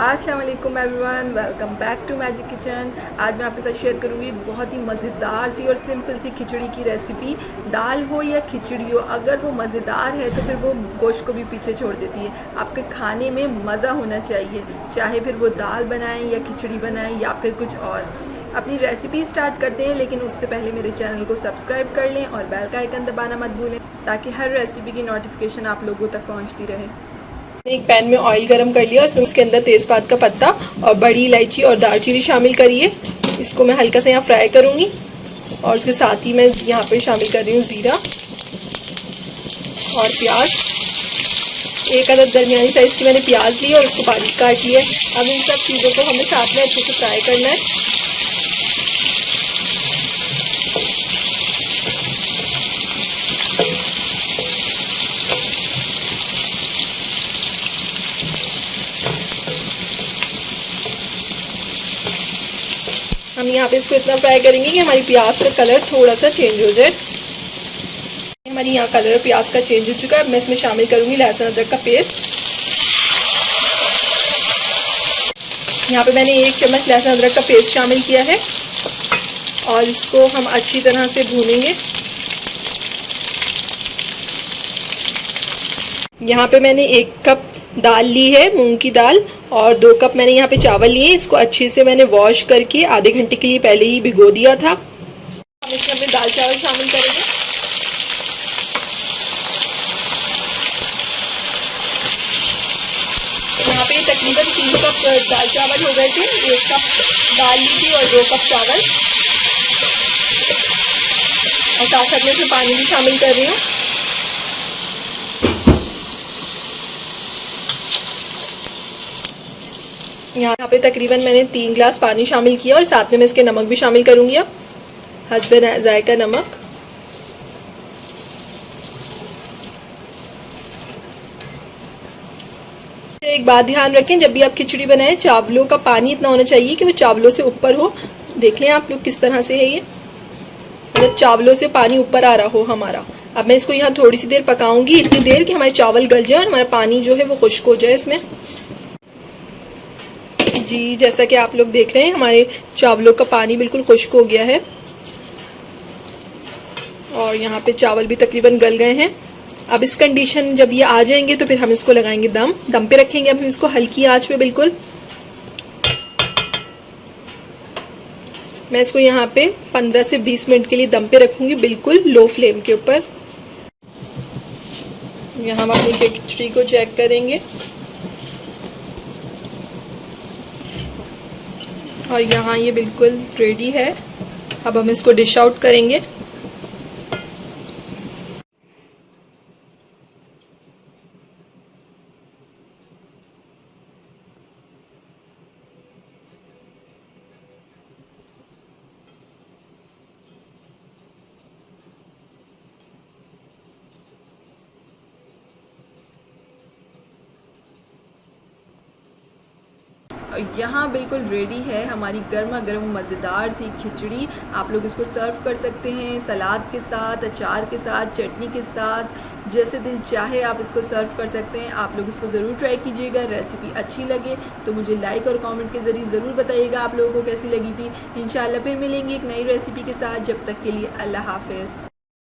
अस्सलाम वालेकुम everyone, welcome back to Magic Kitchen. आज मैं आपके साथ शेयर करूंगी बहुत ही मज़ेदार सी और सिंपल सी खिचड़ी की रेसिपी। दाल हो या खिचड़ी हो, अगर वो मज़ेदार है तो फिर वो गोश्त को भी पीछे छोड़ देती है। आपके खाने में मज़ा होना चाहिए, चाहे फिर वो दाल बनाएं या खिचड़ी बनाएं या फिर कुछ और। अपनी रेसिपी स्टार्ट करते हैं, लेकिन उससे पहले मेरे चैनल को सब्सक्राइब कर लें और बेल का आइकन दबाना मत भूलें, ताकि हर रेसिपी की नोटिफिकेशन आप लोगों तक पहुँचती रहे। एक पैन में ऑयल गरम कर लिया, उसमें उसके अंदर तेज़पात का पत्ता और बड़ी इलायची और दालचीनी शामिल करिए। इसको मैं हल्का सा यहाँ फ्राई करूँगी और उसके साथ ही मैं यहाँ पे शामिल कर रही हूँ ज़ीरा और प्याज। एक अदद दरमियानी साइज़ की मैंने प्याज ली और उसको बारीक काट लिया। अब इन सब चीज़ों को हमें साथ में अच्छे से फ्राई करना है। हम यहाँ पे इसको इतना फ्राई करेंगे कि हमारी प्याज का कलर थोड़ा सा चेंज हो जाए। हमारी यहाँ कलर प्याज का चेंज हो चुका है। अब मैं इसमें शामिल करूँगी लहसुन अदरक का पेस्ट। यहाँ पे मैंने 1 चम्मच लहसुन अदरक का पेस्ट शामिल किया है और इसको हम अच्छी तरह से भूनेंगे। यहाँ पे मैंने 1 कप दाल ली है, मूंग की दाल, और 2 कप मैंने यहाँ पे चावल लिए। इसको अच्छे से मैंने वॉश करके आधे घंटे के लिए पहले ही भिगो दिया था। हम इसमें अपने दाल चावल शामिल करेंगे। यहाँ पे तकरीबन 3 कप दाल चावल हो गए थे। 1 कप दाल ली थी और 2 कप चावल, और साथ साथ में इसमें पानी भी शामिल कर रही हूँ। यहाँ पे तकरीबन मैंने 3 गिलास पानी शामिल किया और साथ में मैं इसके नमक भी शामिल करूँगी। अब हस्बे जायका नमक। एक बात ध्यान रखें, जब भी आप खिचड़ी बनाएं, चावलों का पानी इतना होना चाहिए कि वो चावलों से ऊपर हो। देख लें आप लोग किस तरह से है ये, मतलब चावलों से पानी ऊपर आ रहा हो हमारा। अब मैं इसको यहाँ थोड़ी सी देर पकाऊंगी, इतनी देर कि हमारे चावल गल जाए और हमारा पानी जो है वो खुश्क हो जाए इसमें। जी, जैसा कि आप लोग देख रहे हैं, हमारे चावलों का पानी बिल्कुल खुश्क हो गया है और यहाँ पे चावल भी तकरीबन गल गए हैं। अब इस कंडीशन जब ये आ जाएंगे तो फिर हम इसको लगाएंगे दम पे रखेंगे। अब हम इसको हल्की आंच पे बिल्कुल, मैं इसको यहाँ पे 15 से 20 मिनट के लिए दम पे रखूंगी, बिल्कुल लो फ्लेम के ऊपर। यहाँ हम अपनी खिचड़ी को चेक करेंगे और यहाँ ये बिल्कुल रेडी है। अब हम इसको डिश आउट करेंगे। यहाँ बिल्कुल रेडी है हमारी गर्मा गर्म मज़ेदार सी खिचड़ी। आप लोग इसको सर्व कर सकते हैं सलाद के साथ, अचार के साथ, चटनी के साथ, जैसे दिल चाहे आप इसको सर्व कर सकते हैं। आप लोग इसको ज़रूर ट्राई कीजिएगा। रेसिपी अच्छी लगे तो मुझे लाइक और कमेंट के ज़रिए ज़रूर बताइएगा आप लोगों को कैसी लगी थी। इंशाल्लाह फिर मिलेंगे एक नई रेसिपी के साथ। जब तक के लिए अल्लाह हाफ़िज़।